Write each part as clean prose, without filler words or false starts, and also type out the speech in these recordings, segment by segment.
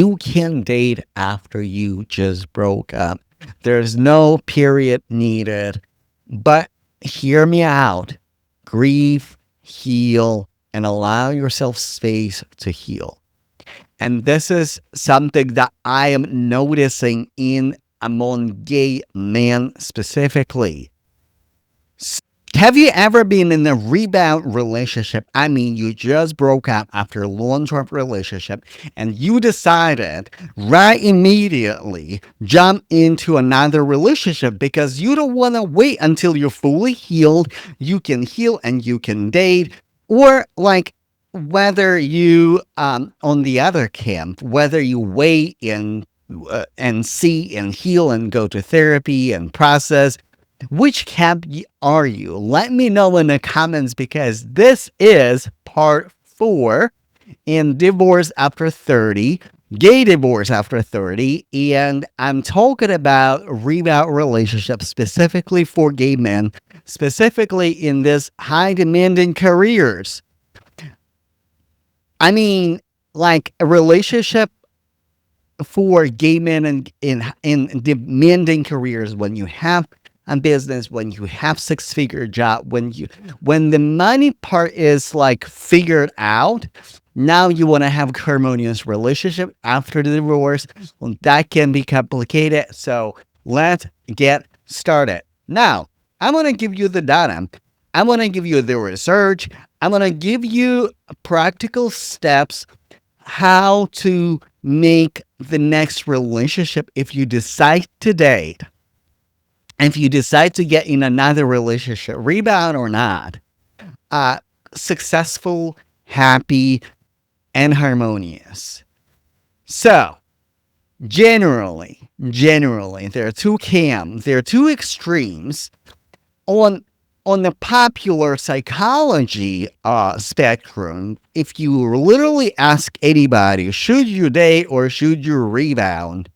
You can date after you just broke up. There's no period needed. But hear me out. Grieve, heal, and allow yourself space to heal. And this is something that I am noticing in among gay men specifically. Have you ever been in a rebound relationship? I mean, you just broke up after a long-term relationship and you decided right immediately jump into another relationship because you don't want to wait until you're fully healed. You can heal and you can date. Or like whether you on the other camp, whether you wait and see and heal and go to therapy and process, which camp are you? Let me know in the comments because this is part 4 in divorce after 30, gay divorce after 30, and I'm talking about rebound relationships specifically for gay men, specifically in this high demanding careers. I mean, like a relationship for gay men in demanding careers when you have a business, when you have six-figure job, when the money part is like figured out, now you want to have a harmonious relationship after the divorce. Well, that can be complicated. So let's get started. Now, I'm gonna give you the data. I'm gonna give you the research. I'm gonna give you practical steps how to make the next relationship if you decide to date, if you decide to get in another relationship, rebound or not, successful, happy, and harmonious. So, generally, there are two camps, there are two extremes on the popular psychology spectrum. If you literally ask anybody, should you date or should you rebound?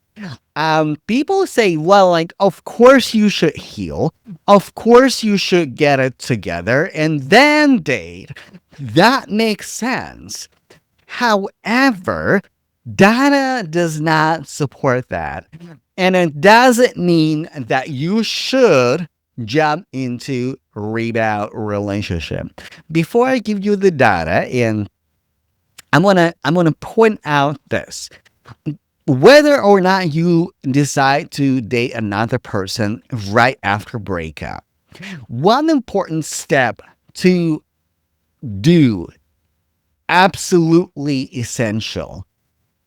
People say, well, like, of course you should heal. Of course you should get it together and then date. That makes sense. However, data does not support that. And it doesn't mean that you should jump into rebound relationship. Before I give you the data, and I'm gonna point out this. Whether or not you decide to date another person right after breakup, one important step to do, absolutely essential,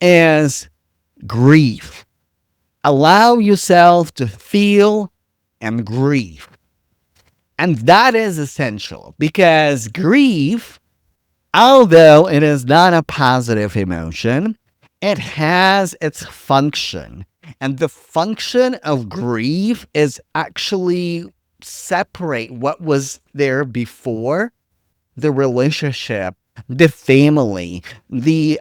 is grief. Allow yourself to feel and grieve. And that is essential because grief, although it is not a positive emotion, it has its function. And the function of grief is actually separate what was there before the relationship, the family, the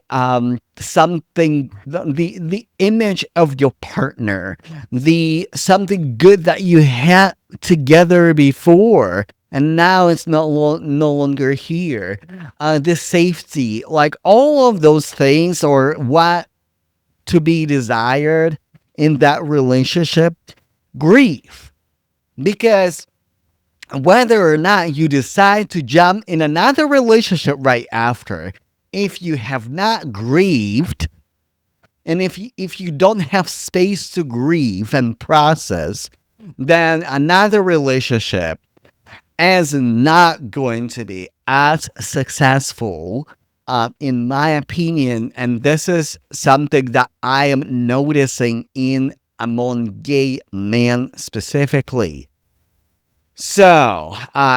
something, the image of your partner, the something good that you had together before, and now it's no longer here. The safety, like all of those things, or what to be desired in that relationship, grief, because whether or not you decide to jump in another relationship right after, if you have not grieved, and if you don't have space to grieve and process, then another relationship is not going to be as successful, in my opinion. And this is something that I am noticing in among gay men specifically. So,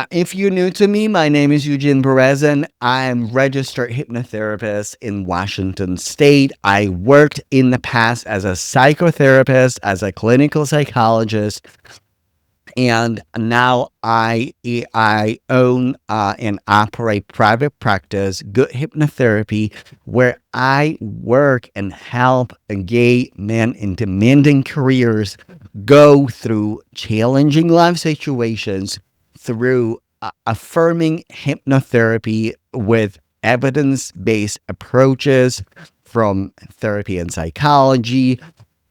if you're new to me, my name is Eugene Berezin. I'm registered hypnotherapist in Washington State. I worked in the past as a psychotherapist, as a clinical psychologist, and now I own and operate private practice, Good Hypnotherapy, where I work and help gay men in demanding careers go through challenging life situations through affirming hypnotherapy with evidence-based approaches from therapy and psychology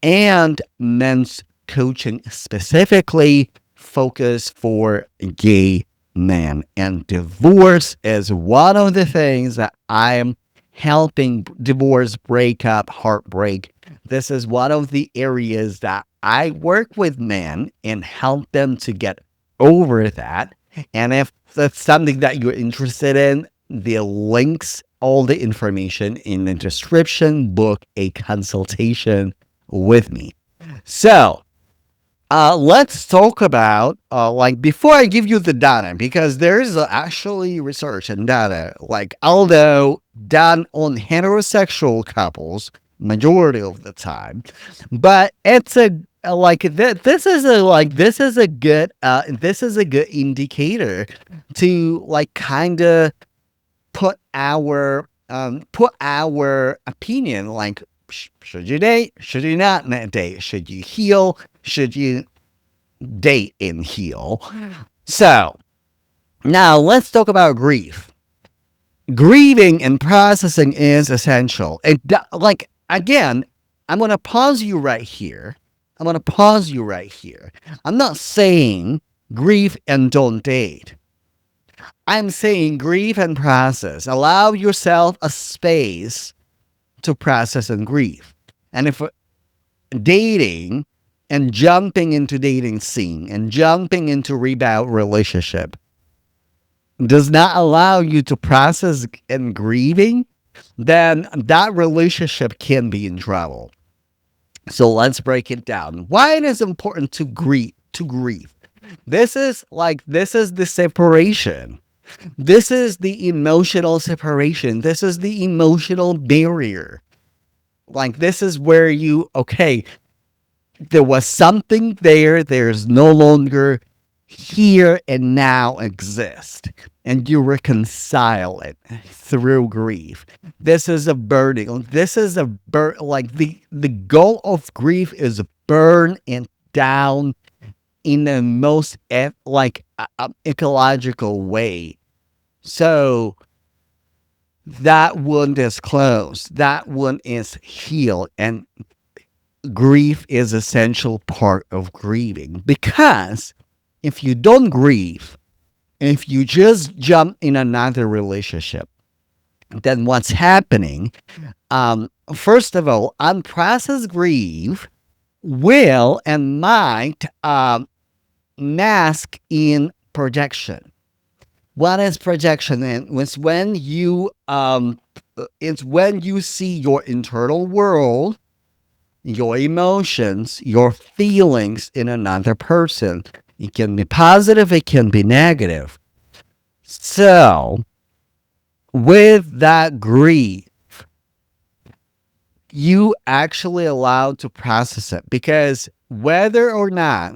and men's coaching, specifically focused for gay men. And divorce is one of the things that I'm helping divorce, breakup, heartbreak. This is one of the areas that I work with men and help them to get over that. And if that's something that you're interested in, the links, all the information in the description, book a consultation with me. So, let's talk about, like, before I give you the data, because there is actually research and data, like, although done on heterosexual couples, majority of the time, but it's a like this is a good indicator to like kind of put our opinion, like, should you date, should you not date, should you heal, should you date and heal. So now let's talk about grief. Grieving and processing is essential. Like, again, I'm going to pause you right here. I'm not saying grieve and don't date. I'm saying grieve and process. Allow yourself a space to process and grieve. And if dating and jumping into dating scene and jumping into rebound relationship does not allow you to process and grieving, then that relationship can be in trouble. So let's break it down. Why it is important to grieve. This is the separation. This is the emotional separation. This is the emotional barrier. Like, this is where okay, there was something there, there's no longer, here and now exist. And you reconcile it through grief. This is a burning. This is like the goal of grief is burn it down in the most ecological way. So that wound is closed. That wound is healed. And grief is essential part of grieving, because if you don't grieve, if you just jump in another relationship, then what's happening? First of all, unprocessed grief will and might mask in projection. What is projection? It's when you see your internal world, your emotions, your feelings in another person. It can be positive, it can be negative. So, with that grief, you actually allowed to process it, because whether or not,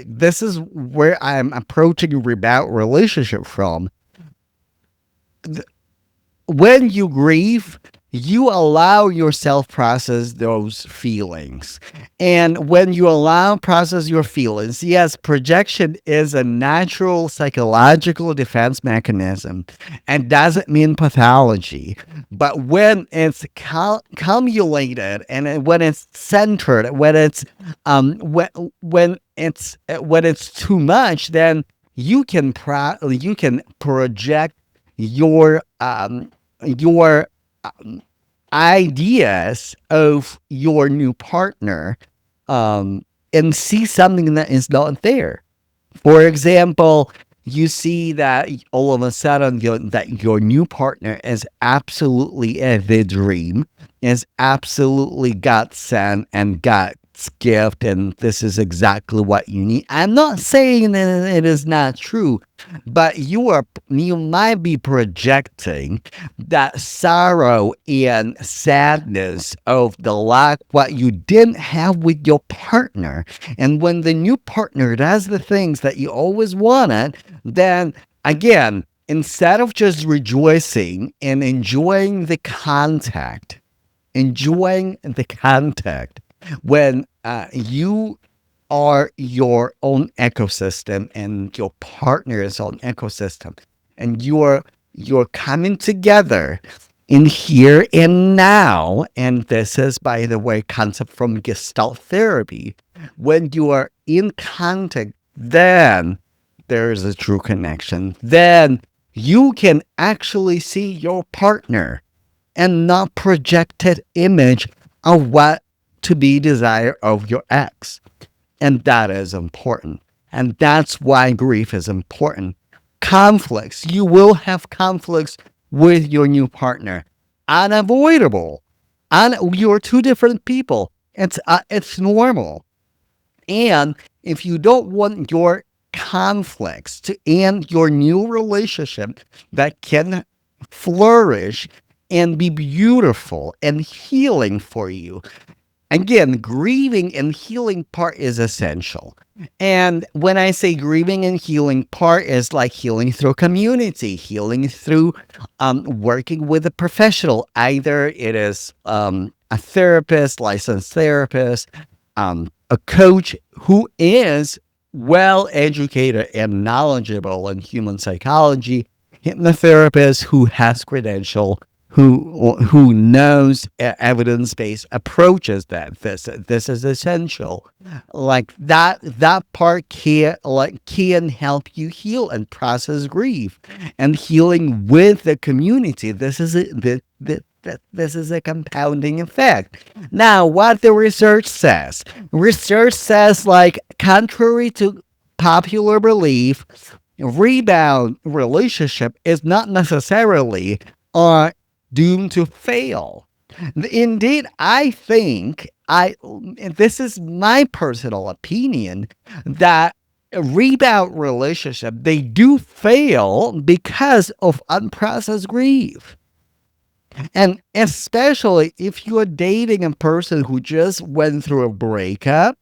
this is where I'm approaching rebound relationship from. When you grieve, you allow yourself process those feelings. And when you process your feelings, yes, projection is a natural psychological defense mechanism and doesn't mean pathology. But when it's cumulated and when it's centered, when it's too much, then you can project your ideas of your new partner, and see something that is not there. For example, you see that all of a sudden that your new partner is absolutely the dream, is absolutely God sent and God's gift, and this is exactly what you need. I'm not saying that it is not true, but you might be projecting that sorrow and sadness of the lack what you didn't have with your partner. And when the new partner does the things that you always wanted, then again, instead of just rejoicing and enjoying the contact, when you are your own ecosystem and your partner is own ecosystem, and you're coming together in here and now. And this is, by the way, concept from Gestalt therapy. When you are in contact, then there is a true connection. Then you can actually see your partner and not projected image of what to be desired of your ex. And that is important. And that's why grief is important. Conflicts. You will have conflicts with your new partner. Unavoidable. You're two different people. It's normal. And if you don't want your conflicts to end your new relationship that can flourish and be beautiful and healing for you, again, grieving and healing part is essential. And when I say grieving and healing part is like healing through community, healing through working with a professional. Either it is a therapist, licensed therapist, a coach who is well educated and knowledgeable in human psychology, hypnotherapist who has credential, who knows evidence-based approaches. That this is essential. Like that part can help you heal and process grief, and healing with the community. This is a compounding effect. Now, what the research says, like, contrary to popular belief, rebound relationship is not necessarily doomed to fail. Indeed, I think this is my personal opinion, that a rebound relationship, they do fail because of unprocessed grief. And especially if you're dating a person who just went through a breakup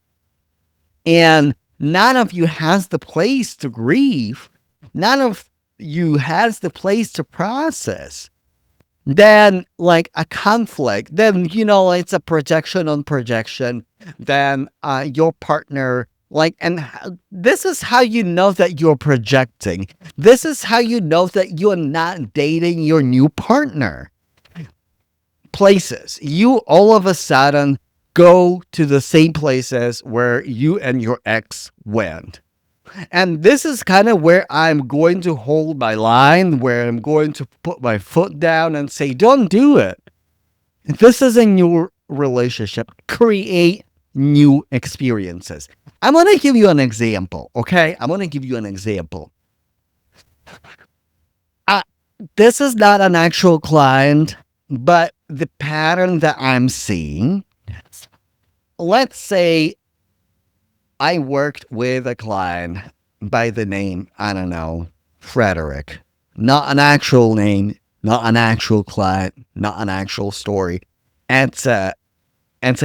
and none of you has the place to grieve, none of you has the place to process, then like a conflict, then, it's a projection on projection. Then your partner, like, and this is how you know that you're projecting. This is how you know that you're not dating your new partner. Places. You all of a sudden go to the same places where you and your ex went. And this is kind of where I'm going to hold my line, where I'm going to put my foot down and say, don't do it. This is a new relationship. Create new experiences. I'm going to give you an example, okay? I'm going to give you an example. This is not an actual client, but the pattern that I'm seeing, let's say I worked with a client by the name, I don't know, Frederick. Not an actual name, not an actual client, not an actual story. It's a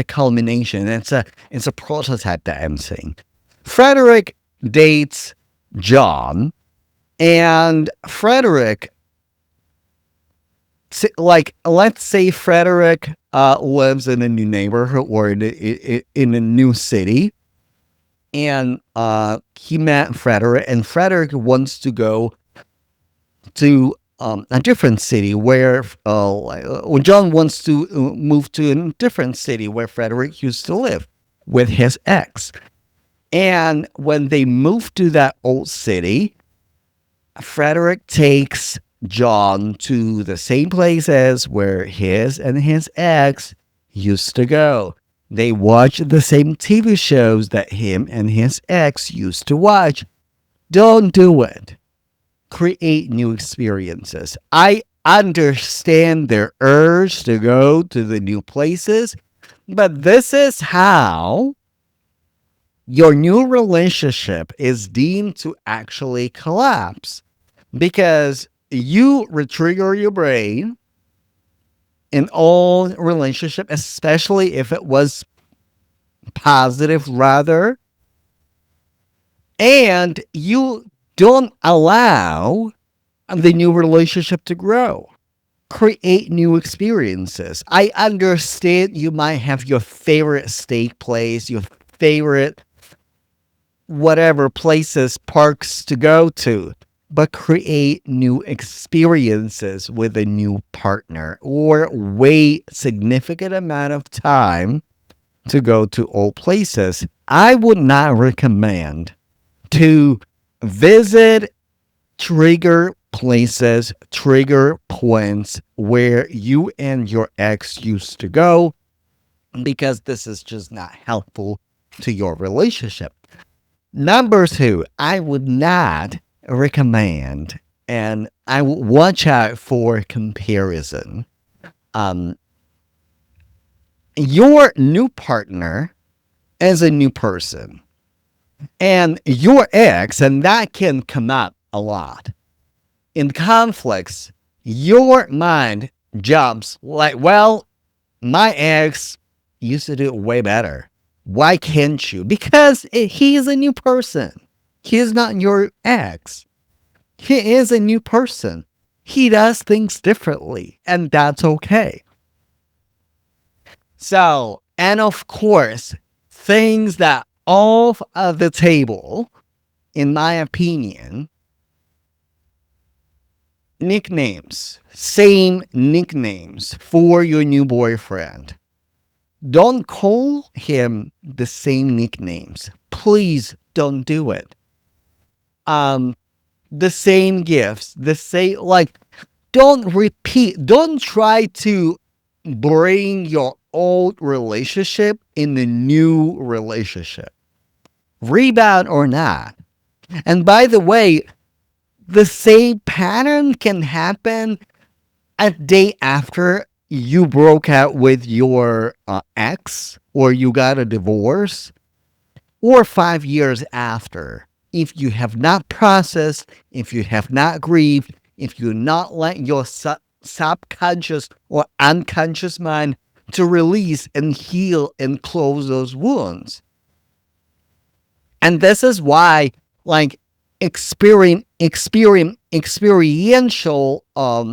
culmination. It's a prototype that I'm seeing. Frederick dates John, and Frederick, like, let's say Frederick lives in a new neighborhood or in a new city, and he met Frederick, and Frederick wants to go to a different city where John wants to move to a different city where Frederick used to live with his ex. And when they move to that old city, Frederick takes John to the same places where his and his ex used to go. They watch the same TV shows that him and his ex used to watch. Don't do it. Create new experiences. I understand their urge to go to the new places, but this is how your new relationship is deemed to actually collapse, because you retrigger your brain in all relationship, especially if it was positive rather, and you don't allow the new relationship to grow. Create new experiences. I understand you might have your favorite steak place, your favorite whatever places, parks to go to. but create new experiences with a new partner, or wait significant amount of time to go to old places. I would not recommend to visit trigger places, trigger points where you and your ex used to go, because this is just not helpful to your relationship. Number two, I would not recommend, and I would watch out for comparison. Um, your new partner is a new person, and your ex, and that can come up a lot in conflicts. Your mind jumps like, well, my ex used to do it way better. Why can't you? Because he is a new person. He is not your ex. He is a new person. He does things differently, and that's okay. So, and of course, things that off of the table, in my opinion, nicknames, same nicknames for your new boyfriend. Don't call him the same nicknames. Please don't do it. Um, the same gifts, the same, like, don't repeat, don't try to bring your old relationship in the new relationship, rebound or not. And by the way, the same pattern can happen a day after you broke out with your ex, or you got a divorce, or 5 years after. If you have not processed, if you have not grieved, if you not let your subconscious or unconscious mind to release and heal and close those wounds. And this is why, like, experiential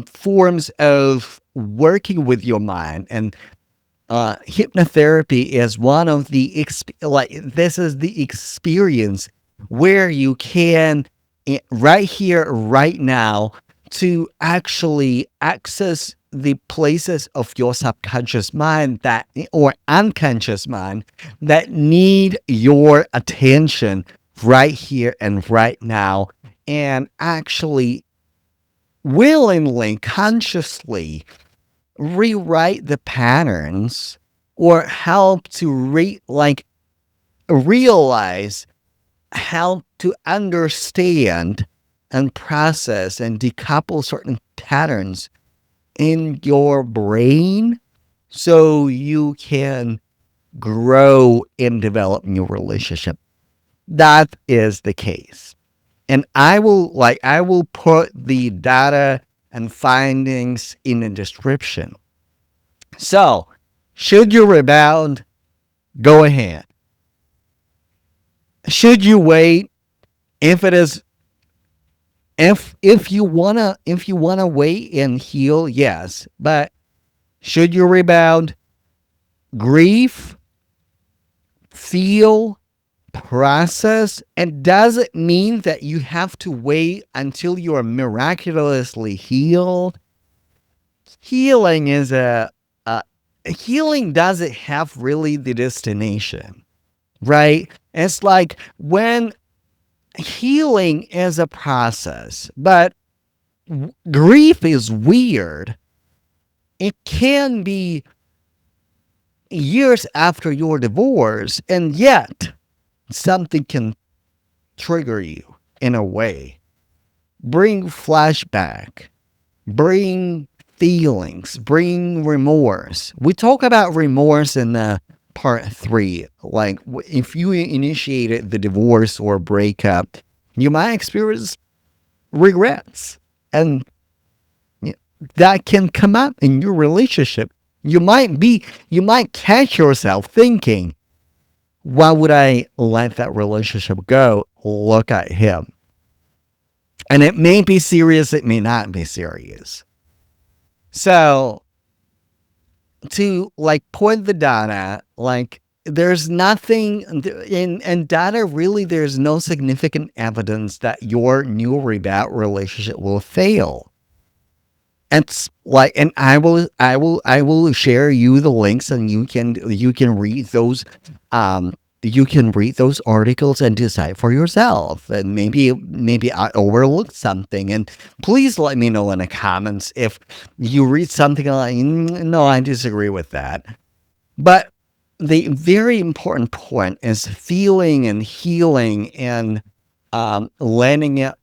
forms of working with your mind, and hypnotherapy is one of the this is the experience where you can, right here, right now, to actually access the places of your subconscious mind that, or unconscious mind, that need your attention right here and right now, and actually willingly, consciously rewrite the patterns, or help to realize how to understand and process and decouple certain patterns in your brain, so you can grow and develop new relationship. That is the case. And I will put the data and findings in the description. So, should you rebound? Go ahead. Should you wait? If it is, if you wanna wait and heal, yes. But should you rebound? Grief, feel, process, and does it mean that you have to wait until you are miraculously healed? Healing is a healing doesn't have really the destination, right? It's like, when healing is a process, but grief is weird. It can be years after your divorce, and yet something can trigger you in a way, bring flashback, bring feelings, bring remorse. We talk about remorse in part 3. Like, if you initiated the divorce or breakup, you might experience regrets, and that can come up in your relationship. You might catch yourself thinking, why would I let that relationship go? Look at him. And it may be serious, it may not be serious. So, to, like, point the data, like, there's nothing in data, really. There's no significant evidence that your new rebound relationship will fail. It's like, and I will share you the links, and you can read those, you can read those articles and decide for yourself. And maybe I overlooked something, and please let me know in the comments if you read something like, no, I disagree with that. But the very important point is feeling and healing, and letting it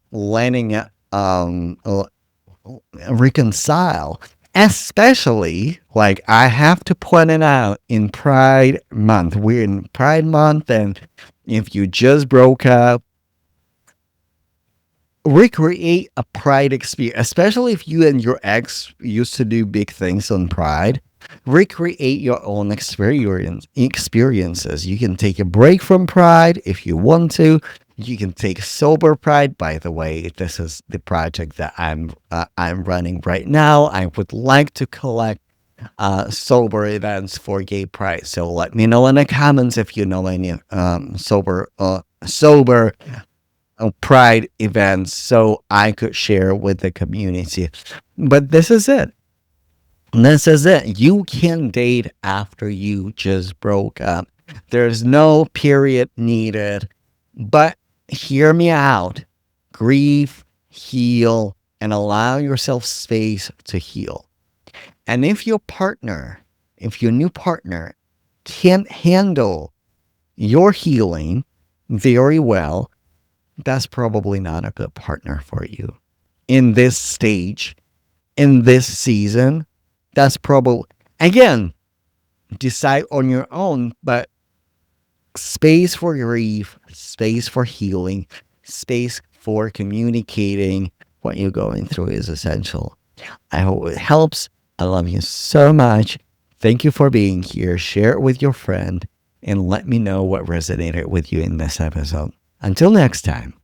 reconcile. Especially, like, I have to point it out, in Pride Month. We're in Pride Month, and if you just broke up, recreate a Pride experience. Especially if you and your ex used to do big things on Pride, recreate your own experiences. You can take a break from Pride if you want to. You can take sober Pride. By the way, this is the project that I'm running right now. I would like to collect sober events for Gay Pride. So let me know in the comments if you know any sober Pride events, so I could share with the community. But this is it. This is it. You can date after you just broke up. There's no period needed. But hear me out. Grieve, heal, and allow yourself space to heal. And if your new partner can't handle your healing very well, that's probably not a good partner for you. In this stage, in this season, that's probably, again, decide on your own, but space for grief, space for healing, space for communicating what you're going through is essential. I hope it helps. I love you so much. Thank you for being here. Share it with your friend, and let me know what resonated with you in this episode. Until next time.